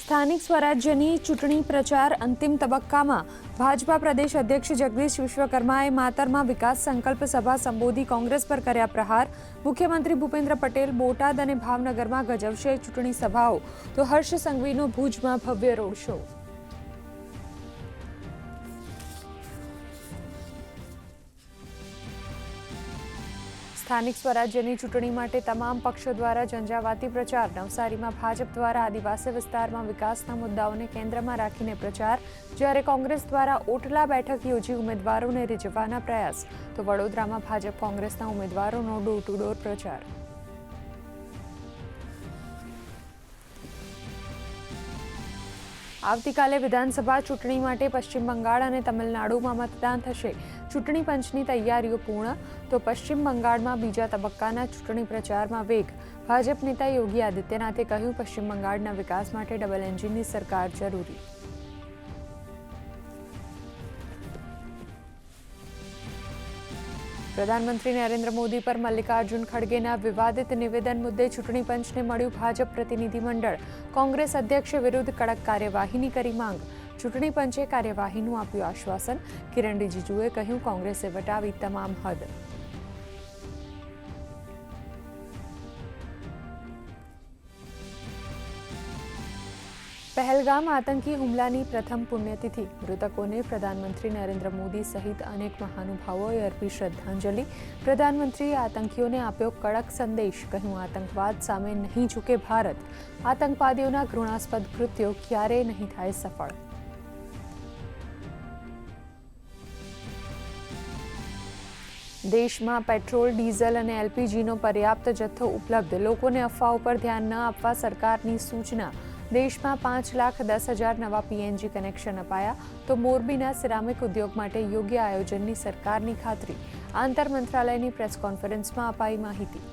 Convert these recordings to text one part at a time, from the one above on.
સ્થાનિક સ્વરાજ્યની ચૂંટણી પ્રચાર અંતિમ તબક્કામાં ભાજપા પ્રદેશ અધ્યક્ષ જગદીશ વિશ્વકર્માએ માતરમાં વિકાસ સંકલ્પ સભા સંબોધી કોંગ્રેસ પર કર્યા પ્રહાર. મુખ્યમંત્રી ભૂપેન્દ્ર પટેલ બોટાદ અને ભાવનગરમાં ગજવશે ચૂંટણી સભાઓ, તો હર્ષ સંઘવીનો ભુજમાં ભવ્ય રોડ શો. સ્થાનિક સ્વરાજ્યની ચૂંટણી માટે તમામ પક્ષો દ્વારા ઝંઝાવાતી પ્રચાર. નવસારીમાં ભાજપ દ્વારા આદિવાસી વિસ્તારમાં વિકાસના મુદ્દાઓને કેન્દ્રમાં રાખીને પ્રચાર, જ્યારે કોંગ્રેસ દ્વારા ઓટલા બેઠક યોજી ઉમેદવારોને રીઝવવાના પ્રયાસ, તો વડોદરામાં ભાજપ કોંગ્રેસના ઉમેદવારોનો ડોર ટુ ડોર પ્રચાર. આવતીકાલે વિધાનસભા ચૂંટણી માટે પશ્ચિમ બંગાળ અને તમિલનાડુમાં મતદાન થશે. ચૂંટણી પંચની તૈયારીઓ પૂર્ણ, તો પશ્ચિમ બંગાળમાં બીજા તબક્કાના ચૂંટણી પ્રચારમાં વેગ. ભાજપ નેતા યોગી આદિત્યનાથે કહ્યું, પશ્ચિમ બંગાળના વિકાસ માટે ડબલ એન્જિનની સરકાર જરૂરી. પ્રધાનમંત્રી નરેન્દ્ર મોદી પર મલ્લિકાર્જુન ખડગેના વિવાદિત નિવેદન મુદ્દે ચૂંટણી પંચને મળ્યું ભાજપ પ્રતિનિધિમંડળ. કોંગ્રેસ અધ્યક્ષ વિરુદ્ધ કડક કાર્યવાહીની કરી માંગ. ચૂંટણી પંચે કાર્યવાહીનું આપ્યું આશ્વાસન. કિરણ રિજિજુએ કહ્યું, કોંગ્રેસે વટાવી તમામ હદ. પહેલગામ આતંકી હુમલાની પ્રથમ પુણ્યતિથિ. મૃતકોને પ્રધાનમંત્રી નરેન્દ્ર મોદી સહિત અનેક મહાનુભાવોએ અર્પી શ્રદ્ધાંજલિ. પ્રધાનમંત્રીએ આતંકીઓને આપ્યો કડક સંદેશ. કહ્યું, આતંકવાદ સામે નહીં ઝૂકે ભારત. આતંકવાદીઓના ઘૃણાસ્પદ કૃત્યો ક્યારેય નહીં થાય સફળ. દેશમાં પેટ્રોલ, ડીઝલ અને એલપીજીનો પર્યાપ્ત જથ્થો ઉપલબ્ધ. લોકોને અફવાઓ પર ધ્યાન ન આપવા સરકારની સૂચના. દેશમાં 5,10,000 નવા પીએનજી કનેક્શન અપાયા, તો મોરબીના સિરામિક ઉદ્યોગ માટે યોગ્ય આયોજનની સરકારની ખાતરી. આંતર મંત્રાલયની પ્રેસ કોન્ફરન્સમાં અપાઈ માહિતી.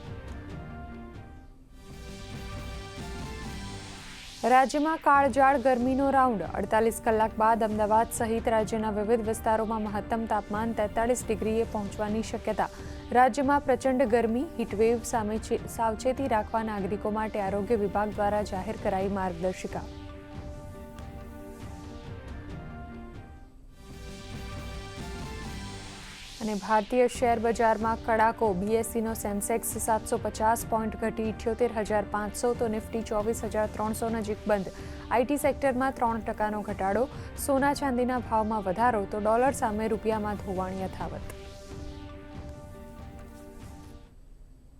રાજ્યમાં કાળઝાળ ગરમીનો રાઉન્ડ. 48 કલાક બાદ અમદાવાદ સહિત રાજ્યના વિવિધ વિસ્તારોમાં મહત્તમ તાપમાન 43 ડિગ્રીએ પહોંચવાની શક્યતા. રાજ્યમાં પ્રચંડ ગરમી, હીટવેવ સામે સાવચેતી રાખવા નાગરિકો માટે આરોગ્ય વિભાગ દ્વારા જાહેર કરાઈ માર્ગદર્શિકા. અને ભારતીય શેર બજારમાં કડાકો. બીએસસીનો સેન્સેક્સ 750 પોઈન્ટ ઘટી 78,500, તો નિફ્ટી 24,300 નજીક બંધ. આઈટી સેક્ટરમાં 3% ઘટાડો. સોના ચાંદીના ભાવમાં વધારો, તો ડોલર સામે રૂપિયામાં ધોવાણ યથાવત.